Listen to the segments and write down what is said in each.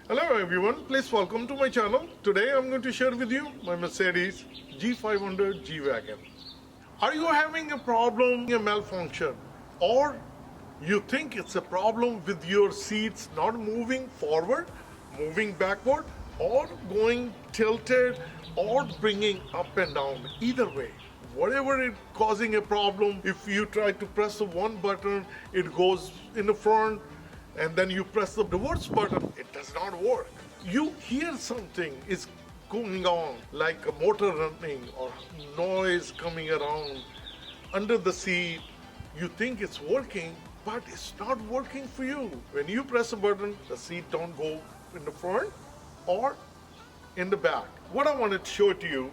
Hello everyone, please welcome to my channel. Today I'm going to share with you my Mercedes G500 G-Wagon. Are you having a problem, a malfunction, or you think it's a problem with your seats not moving forward, moving backward, or going tilted, or bringing up and down? Either way, whatever is causing a problem, if you try to press the one button, it goes in the front, and then you press the reverse button, it does not work. You hear something is going on, like a motor running or noise coming around under the seat. You think it's working, but it's not working for you. When you press a button, the seat don't go in the front or in the back. What I want to show to you,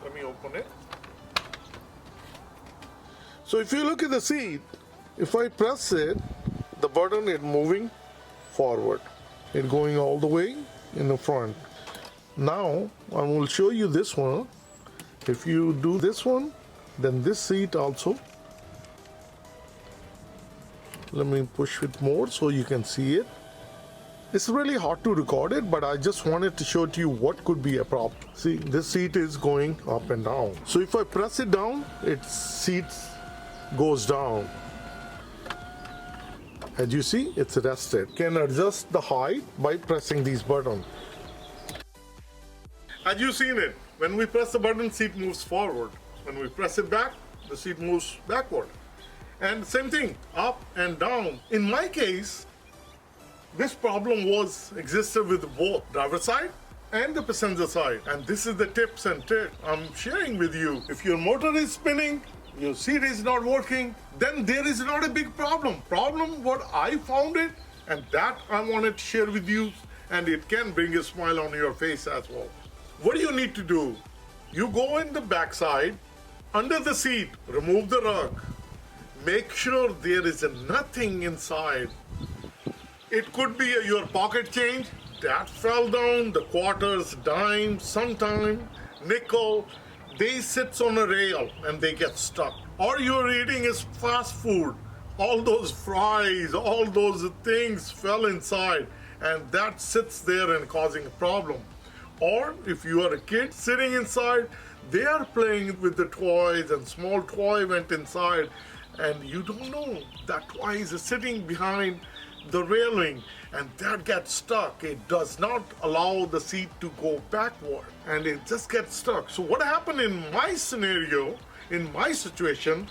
let me open it. So if you look at the seat, if I press it, the button is moving forward. It's going all the way in the front. Now I will show you this one. If you do this one, then this seat also. Let me push it more so you can see it. It's really hard to record it, but I just wanted to show to you what could be a problem. See, this seat is going up and down. So if I press it down, its seat goes down. As you see, it's rested. Can adjust the height by pressing these buttons. As you've seen it, when we press the button, seat moves forward. When we press it back, the seat moves backward. And same thing, up and down. In my case, this problem existed with both driver side and the passenger side. And this is the tips and tricks I'm sharing with you. If your motor is spinning, your seat is not working, then there is not a big problem. What I found it, and that I wanted to share with you, and it can bring a smile on your face as well. What do you need to do? You go in the back side, under the seat, remove the rug. Make sure there is nothing inside. It could be your pocket change that fell down, the quarters, dime, sometime, nickel. They sit on a rail and they get stuck. Or you're eating is fast food. All those fries, all those things fell inside and that sits there and causing a problem. Or if you are a kid sitting inside, they are playing with the toys and small toy went inside and you don't know that toy is sitting behind the railing and that gets stuck. It does not allow the seat to go backward and it just gets stuck. So what happened in my scenario, in my situation,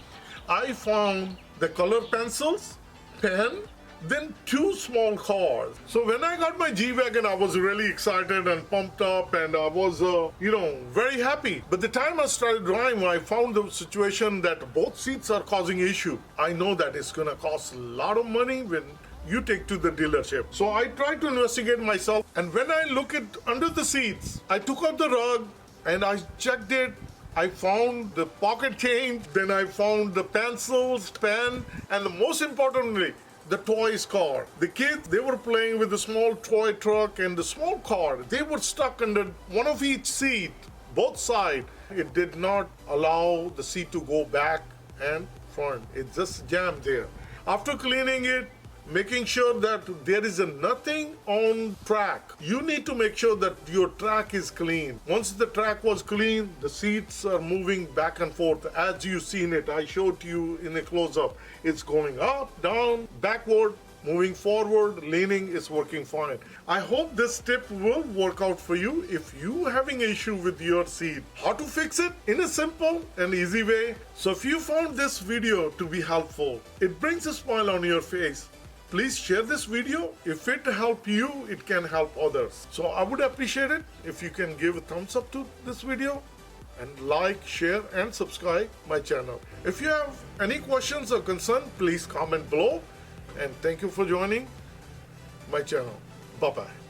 I found the color pencils, pen, then two small cars. So when I got my G-Wagon, I was really excited and pumped up and I was, very happy. But the time I started driving, I found the situation that both seats are causing issue. I know that it's gonna cost a lot of money when you take to the dealership. So I tried to investigate myself, and when I look at under the seats, I took out the rug and I checked it. I found the pocket change, then I found the pencils, pen, and the most importantly, the toys car. The kids, they were playing with the small toy truck and the small car. They were stuck under one of each seat, both sides. It did not allow the seat to go back and front. It just jammed there. After cleaning it, making sure that there is nothing on track. You need to make sure that your track is clean. Once the track was clean, the seats are moving back and forth as you've seen it. I showed you in a close-up. It's going up, down, backward, moving forward, leaning is working fine. I hope this tip will work out for you if you having an issue with your seat. How to fix it? In a simple and easy way. So if you found this video to be helpful, it brings a smile on your face. Please share this video. If it helped you, it can help others. So I would appreciate it if you can give a thumbs up to this video and like, share and subscribe my channel. If you have any questions or concern, please comment below. And thank you for joining my channel. Bye-bye.